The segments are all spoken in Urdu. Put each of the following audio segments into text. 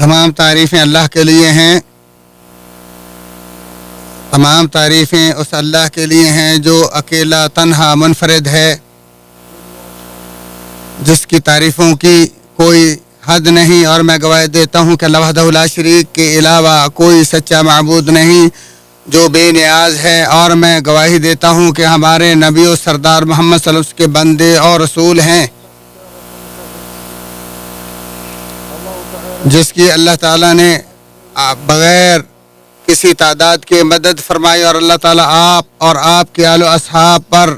تمام تعریفیں اللہ کے لیے ہیں، تمام تعریفیں اس اللہ کے لیے ہیں جو اکیلا تنہا منفرد ہے، جس کی تعریفوں کی کوئی حد نہیں، اور میں گواہی دیتا ہوں کہ اللہ وحدہ لا شریک کے علاوہ کوئی سچا معبود نہیں جو بے نیاز ہے، اور میں گواہی دیتا ہوں کہ ہمارے نبی و سردار محمد صلی اللہ علیہ وسلم کے بندے اور رسول ہیں، جس کی اللہ تعالیٰ نے بغیر کسی تعداد کے مدد فرمائی، اور اللہ تعالیٰ آپ اور آپ کے آل و اصحاب پر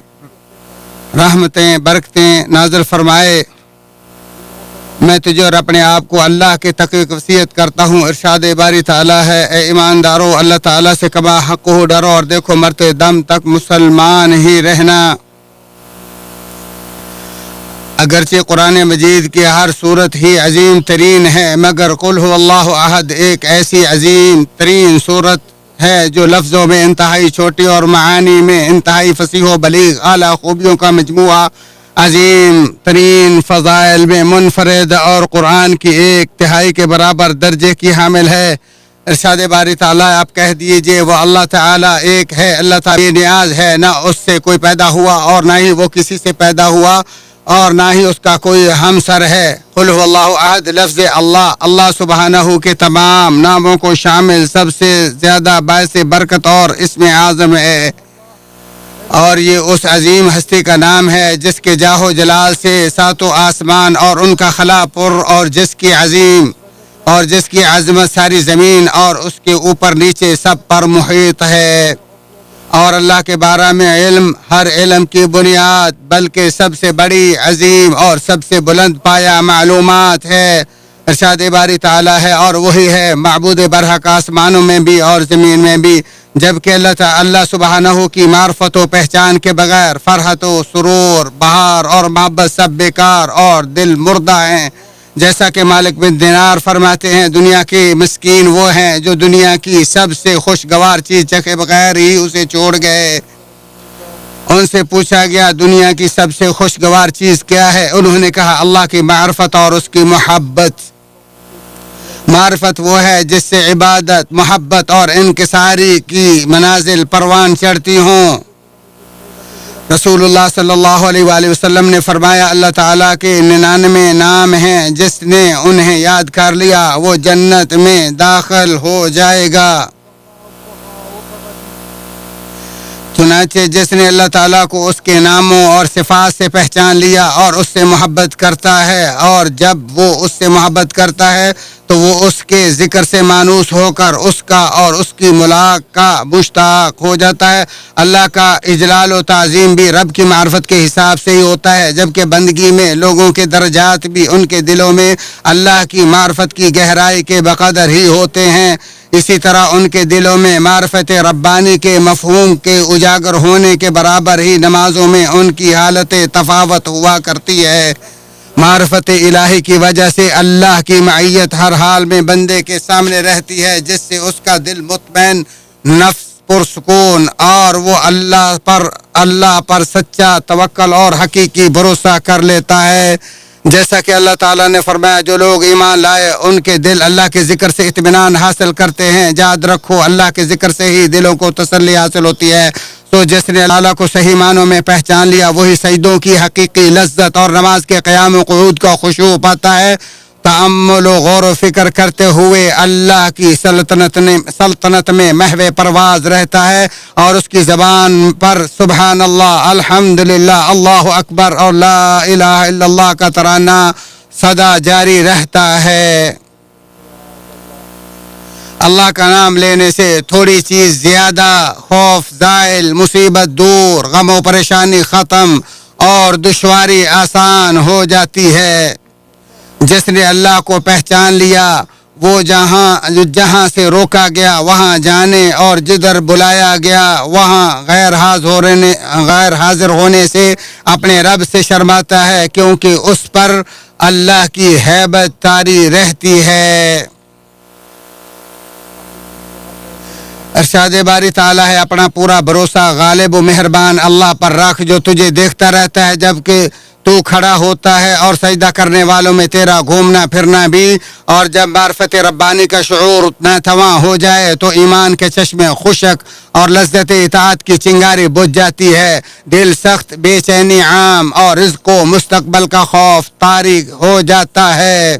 رحمتیں برکتیں نازل فرمائے۔ میں تجھے اور اپنے آپ کو اللہ کے تقوی کی وصیت کرتا ہوں۔ ارشاد باری تعالیٰ ہے، اے ایماندارو اللہ تعالیٰ سے کما حق ہو ڈرو، اور دیکھو مرتے دم تک مسلمان ہی رہنا۔ اگرچہ قرآن مجید کی ہر صورت ہی عظیم ترین ہے، مگر قل هو اللہ احد ایک ایسی عظیم ترین صورت ہے جو لفظوں میں انتہائی چھوٹی اور معانی میں انتہائی فصیح و بلیغ اعلیٰ خوبیوں کا مجموعہ، عظیم ترین فضائل میں منفرد اور قرآن کی ایک تہائی کے برابر درجے کی حامل ہے۔ ارشاد باری تعالیٰ آپ کہہ دیجئے وہ اللہ تعالیٰ ایک ہے، اللہ تعالیٰ بے نیاز ہے، نہ اس سے کوئی پیدا ہوا اور نہ ہی وہ کسی سے پیدا ہوا، اور نہ ہی اس کا کوئی ہمسر ہے۔ قل هو اللہ احد لفظ اللہ سبحانہ کے تمام ناموں کو شامل سب سے زیادہ باعث برکت اور اسم اعظم ہے، اور یہ اس عظیم ہستی کا نام ہے جس کے جاہ و جلال سے ساتوں آسمان اور ان کا خلا پر، اور جس کی عظمت ساری زمین اور اس کے اوپر نیچے سب پر محیط ہے، اور اللہ کے بارے میں علم ہر علم کی بنیاد بلکہ سب سے بڑی عظیم اور سب سے بلند پایا معلومات ہے۔ ارشاد باری تعالیٰ ہے، اور وہی ہے معبود برحق آسمانوں میں بھی اور زمین میں بھی، جبکہ اللہ سبحانہ کی معرفت و پہچان کے بغیر فرحت و سرور بہار اور محبت سب بیکار اور دل مردہ ہیں۔ جیسا کہ مالک بن دینار فرماتے ہیں، دنیا کے مسکین وہ ہیں جو دنیا کی سب سے خوشگوار چیز چکھے بغیر ہی اسے چھوڑ گئے۔ ان سے پوچھا گیا دنیا کی سب سے خوشگوار چیز کیا ہے؟ انہوں نے کہا اللہ کی معرفت اور اس کی محبت۔ معرفت وہ ہے جس سے عبادت، محبت اور انکساری کی منازل پروان چڑھتی ہوں۔ رسول اللہ صلی اللہ علیہ وآلہ وسلم نے فرمایا اللہ تعالیٰ کے 99 نام ہیں، جس نے انہیں یاد کر لیا وہ جنت میں داخل ہو جائے گا۔ چنانچہ جس نے اللہ تعالیٰ کو اس کے ناموں اور صفات سے پہچان لیا اور اس سے محبت کرتا ہے، اور جب وہ اس سے محبت کرتا ہے تو وہ اس کے ذکر سے مانوس ہو کر اس کا اور اس کی ملاقات کا مشتاق ہو جاتا ہے۔ اللہ کا اجلال و تعظیم بھی رب کی معرفت کے حساب سے ہی ہوتا ہے، جبکہ بندگی میں لوگوں کے درجات بھی ان کے دلوں میں اللہ کی معرفت کی گہرائی کے بقدر ہی ہوتے ہیں۔ اسی طرح ان کے دلوں میں معرفت ربانی کے مفہوم کے اجاگر ہونے کے برابر ہی نمازوں میں ان کی حالت تفاوت ہوا کرتی ہے۔ معرفت الہی کی وجہ سے اللہ کی معیت ہر حال میں بندے کے سامنے رہتی ہے، جس سے اس کا دل مطمئن، نفس پرسکون، اور وہ اللہ پر سچا توکل اور حقیقی بھروسہ کر لیتا ہے۔ جیسا کہ اللہ تعالیٰ نے فرمایا جو لوگ ایمان لائے ان کے دل اللہ کے ذکر سے اطمینان حاصل کرتے ہیں۔ یاد رکھو اللہ کے ذکر سے ہی دلوں کو تسلی حاصل ہوتی ہے۔ تو جس نے اللہ کو صحیح معنوں میں پہچان لیا وہی سجدوں کی حقیقی لذت اور نماز کے قیام و قعود کا خشوع پاتا ہے۔ تأمل و غور و فکر کرتے ہوئے اللہ کی سلطنت میں محو پرواز رہتا ہے، اور اس کی زبان پر سبحان اللہ، الحمدللہ، اللہ اکبر اور لا الہ الا اللہ کا ترانہ سدا جاری رہتا ہے۔ اللہ کا نام لینے سے تھوڑی چیز زیادہ، خوف زائل، مصیبت دور، غم و پریشانی ختم اور دشواری آسان ہو جاتی ہے۔ جس نے اللہ کو پہچان لیا وہ جہاں سے روکا گیا وہاں جانے، اور جدھر بلایا گیا وہاں غیر حاضر ہونے سے اپنے رب سے شرماتا ہے، کیونکہ اس پر اللہ کی ہیبت طاری رہتی ہے۔ ارشاد باری تعالیٰ ہے اپنا پورا بھروسہ غالب و مہربان اللہ پر رکھ جو تجھے دیکھتا رہتا ہے جبکہ تو کھڑا ہوتا ہے اور سجدہ کرنے والوں میں تیرا گھومنا پھرنا بھی، اور جب معرفت ربانی کا شعور اتنا تواں ہو جائے تو ایمان کے چشمے خشک اور لذت اطاعت کی چنگاری بجھ جاتی ہے، دل سخت بے چینی عام اور رزق و مستقبل کا خوف طاری ہو جاتا ہے۔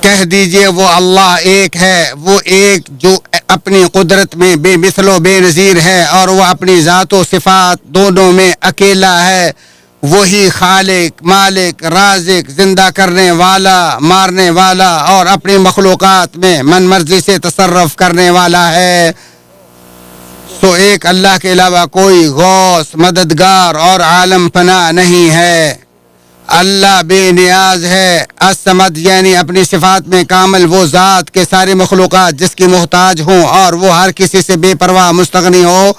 کہہ دیجئے وہ اللہ ایک ہے، وہ ایک جو اپنی قدرت میں بے مثل و بے نظیر ہے، اور وہ اپنی ذات و صفات دونوں میں اکیلا ہے۔ وہی خالق، مالک، رازق، زندہ کرنے والا، مارنے والا اور اپنی مخلوقات میں من مرضی سے تصرف کرنے والا ہے۔ سو ایک اللہ کے علاوہ کوئی غوث، مددگار اور عالم پناہ نہیں ہے۔ اللہ بے نیاز ہے، الصمد یعنی اپنی صفات میں کامل، وہ ذات کے ساری مخلوقات جس کی محتاج ہوں، اور وہ ہر کسی سے بے پرواہ مستغنی ہو،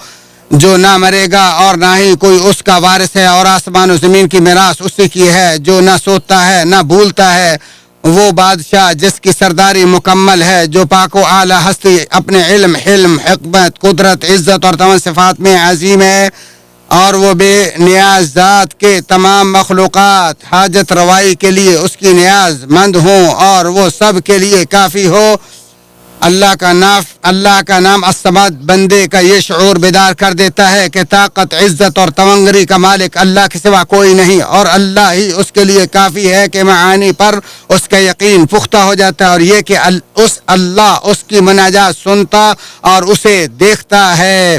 جو نہ مرے گا اور نہ ہی کوئی اس کا وارث ہے، اور آسمان و زمین کی میراث اسی کی ہے، جو نہ سوتا ہے نہ بھولتا ہے، وہ بادشاہ جس کی سرداری مکمل ہے، جو پاک و اعلیٰ ہستی اپنے علم، حلم، حکمت، قدرت، عزت اور تمام صفات میں عظیم ہے، اور وہ بے نیاز ذات کے تمام مخلوقات حاجت روائی کے لیے اس کی نیاز مند ہوں، اور وہ سب کے لیے کافی ہو۔ اللہ کا نام الصمد بندے کا یہ شعور بیدار کر دیتا ہے کہ طاقت، عزت اور تونگری کا مالک اللہ کے سوا کوئی نہیں، اور اللہ ہی اس کے لیے کافی ہے کہ معانی پر اس کا یقین پختہ ہو جاتا ہے، اور یہ کہ اللہ اس کی مناجات سنتا اور اسے دیکھتا ہے،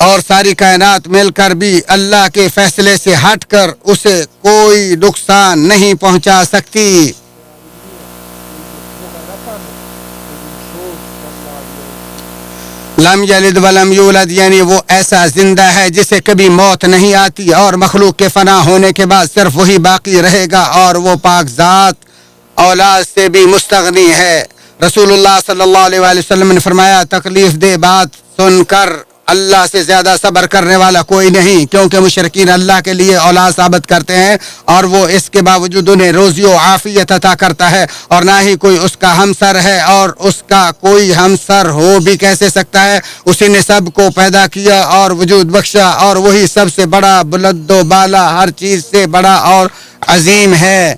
اور ساری کائنات مل کر بھی اللہ کے فیصلے سے ہٹ کر اسے کوئی نقصان نہیں پہنچا سکتی۔ لم یلد ولم یولد یعنی وہ ایسا زندہ ہے جسے کبھی موت نہیں آتی، اور مخلوق کے فنا ہونے کے بعد صرف وہی باقی رہے گا، اور وہ پاک ذات اولاد سے بھی مستغنی ہے۔ رسول اللہ صلی اللہ علیہ وآلہ وسلم نے فرمایا، تکلیف دہ بات سن کر اللہ سے زیادہ صبر کرنے والا کوئی نہیں، کیونکہ مشرکین اللہ کے لیے اولاد ثابت کرتے ہیں، اور وہ اس کے باوجود انہیں روزی و عافیت عطا کرتا ہے، اور نہ ہی کوئی اس کا ہمسر ہے، اور اس کا کوئی ہمسر ہو بھی کیسے سکتا ہے۔ اسی نے سب کو پیدا کیا اور وجود بخشا، اور وہی سب سے بڑا، بلند و بالا، ہر چیز سے بڑا اور عظیم ہے۔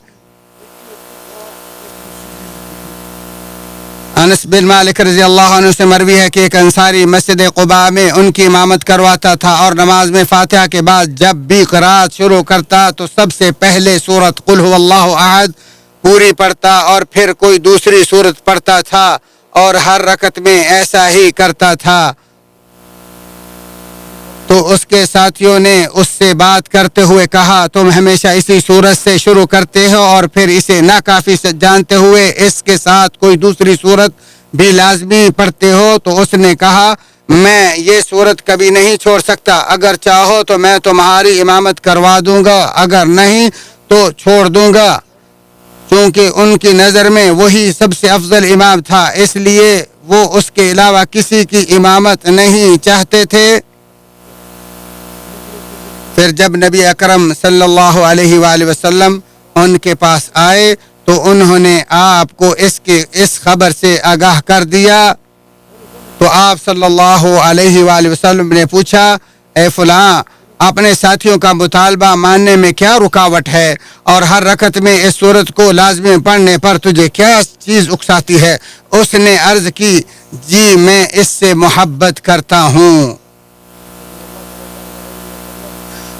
انس بن مالک رضی اللہ عنہ سے مروی ہے کہ ایک انصاری مسجد قباء میں ان کی امامت کرواتا تھا، اور نماز میں فاتحہ کے بعد جب بھی قرات شروع کرتا تو سب سے پہلے سورت قل هو اللہ احد پوری پڑھتا، اور پھر کوئی دوسری سورت پڑھتا تھا، اور ہر رکعت میں ایسا ہی کرتا تھا۔ تو اس کے ساتھیوں نے اس سے بات کرتے ہوئے کہا، تم ہمیشہ اسی سورت سے شروع کرتے ہو اور پھر اسے ناکافی جانتے ہوئے اس کے ساتھ کوئی دوسری سورت بھی لازمی پڑھتے ہو؟ تو اس نے کہا، میں یہ سورت کبھی نہیں چھوڑ سکتا، اگر چاہو تو میں تمہاری امامت کروا دوں گا، اگر نہیں تو چھوڑ دوں گا۔ چونکہ ان کی نظر میں وہی سب سے افضل امام تھا، اس لیے وہ اس کے علاوہ کسی کی امامت نہیں چاہتے تھے۔ پھر جب نبی اکرم صلی اللہ علیہ وآلہ وسلم ان کے پاس آئے تو انہوں نے آپ کو اس خبر سے آگاہ کر دیا، تو آپ صلی اللہ علیہ وآلہ وسلم نے پوچھا، اے فلاں، اپنے ساتھیوں کا مطالبہ ماننے میں کیا رکاوٹ ہے، اور ہر رکعت میں اس سورت کو لازمی پڑھنے پر تجھے کیا چیز اکساتی ہے؟ اس نے عرض کی، جی میں اس سے محبت کرتا ہوں۔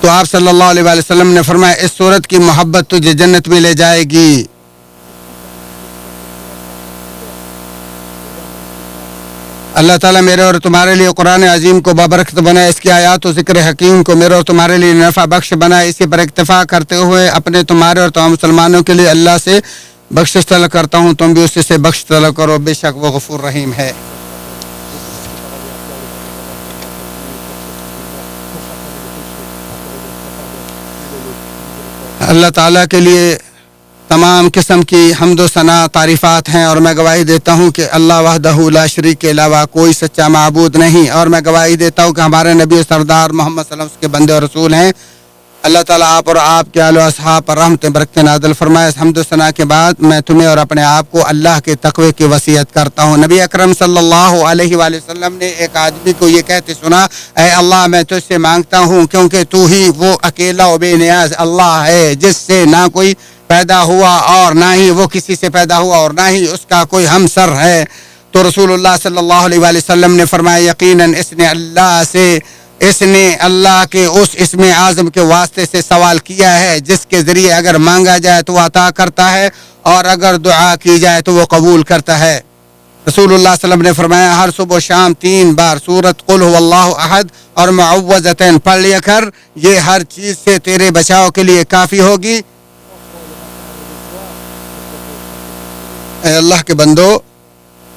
تو آپ صلی اللہ علیہ وآلہ وسلم نے فرمایا، اس سورت کی محبت تجھے جنت میں لے جائے گی۔ اللہ تعالیٰ میرے اور تمہارے لیے قرآن عظیم کو بابرکت بنائے، اس کی آیات و ذکر حکیم کو میرے اور تمہارے لیے نفع بخش بنائے۔ اسی پر اکتفا کرتے ہوئے اپنے، تمہارے اور تمام مسلمانوں کے لیے اللہ سے بخشش طلب کرتا ہوں، تم بھی اس سے بخش طلب کرو، بے شک وہ غفور رحیم ہے۔ اللہ تعالیٰ کے لیے تمام قسم کی حمد و ثنا تعریفات ہیں، اور میں گواہی دیتا ہوں کہ اللہ وحدہ لا شریک کے علاوہ کوئی سچا معبود نہیں، اور میں گواہی دیتا ہوں کہ ہمارے نبی و سردار محمد صلی اللہ علیہ وسلم کے بندے اور رسول ہیں۔ اللہ تعالیٰ آپ اور آپ کے آل و اصحاب پر رحمتیں برکتیں نازل فرمائے۔ حمد و ثنا کے بعد میں تمہیں اور اپنے آپ کو اللہ کے تقوی کی وصیت کرتا ہوں۔ نبی اکرم صلی اللہ علیہ وآلہ وسلم نے ایک آدمی کو یہ کہتے سنا، اے اللہ میں تجھ سے مانگتا ہوں کیونکہ تو ہی وہ اکیلا و بے نیاز اللہ ہے جس سے نہ کوئی پیدا ہوا اور نہ ہی وہ کسی سے پیدا ہوا اور نہ ہی اس کا کوئی ہمسر ہے۔ تو رسول اللہ صلی اللہ علیہ وآلہ وسلم نے فرمایا، یقیناً اس نے اللہ کے اس اسم اعظم کے واسطے سے سوال کیا ہے جس کے ذریعے اگر مانگا جائے تو وہ عطا کرتا ہے اور اگر دعا کی جائے تو وہ قبول کرتا ہے۔ رسول اللہ صلی اللہ علیہ وسلم نے فرمایا، ہر صبح و شام 3 بار سورۃ قل هو اللہ احد اور معوذتین پڑھ لیا کر، یہ ہر چیز سے تیرے بچاؤ کے لیے کافی ہوگی۔ اے اللہ کے بندو،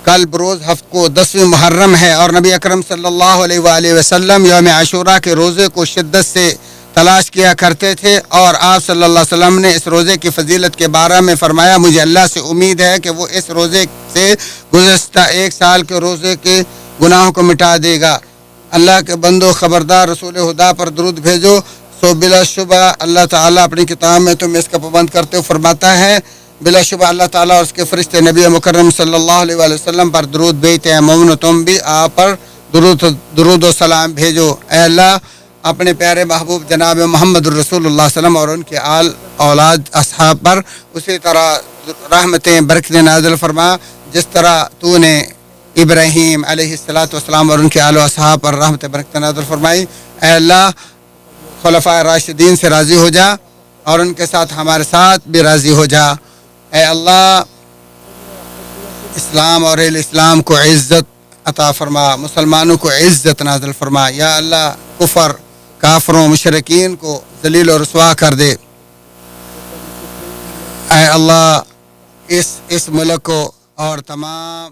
کل بروز ہفت کو 10ویں محرم ہے اور نبی اکرم صلی اللہ علیہ وآلہ وسلم یوم عاشوراء کے روزے کو شدت سے تلاش کیا کرتے تھے، اور آپ صلی اللہ علیہ وسلم نے اس روزے کی فضیلت کے بارے میں فرمایا، مجھے اللہ سے امید ہے کہ وہ اس روزے سے گزشتہ 1 سال کے روزے کے گناہوں کو مٹا دے گا۔ اللہ کے بندو، خبردار رسول خدا پر درود بھیجو، سو بلا شبہ اللہ تعالیٰ اپنی کتاب میں تم اس کا پابند کرتے ہو فرماتا ہے، بلا شبہ اللہ تعالیٰ اور اس کے فرشتے نبی مکرم صلی اللہ علیہ وآلہ وسلم پر درود بھیجتے ہیں۔ مومنو تم بھی آپ پر درود و سلام بھیجو۔ اے اللہ اپنے پیارے محبوب جناب محمد الرسول اللہ صلی اللہ علیہ وسلم اور ان کے آل اولاد اصحاب پر اسی طرح رحمتیں برکتیں نازل فرما جس طرح تو نے ابراہیم علیہ السلام اور ان کے آل و اصحاب پر رحمتیں برکتیں نازل فرمائی۔ اے اللہ خلفائے راشدین سے راضی ہو جا اور ان کے ساتھ ہمارے ساتھ بھی راضی ہو جا۔ اے اللہ اسلام اور اہل اسلام کو عزت عطا فرما، مسلمانوں کو عزت نازل فرما۔ یا اللہ کفر، کافروں، مشرکین کو ذلیل و رسوا کر دے۔ اے اللہ اس ملک کو اور تمام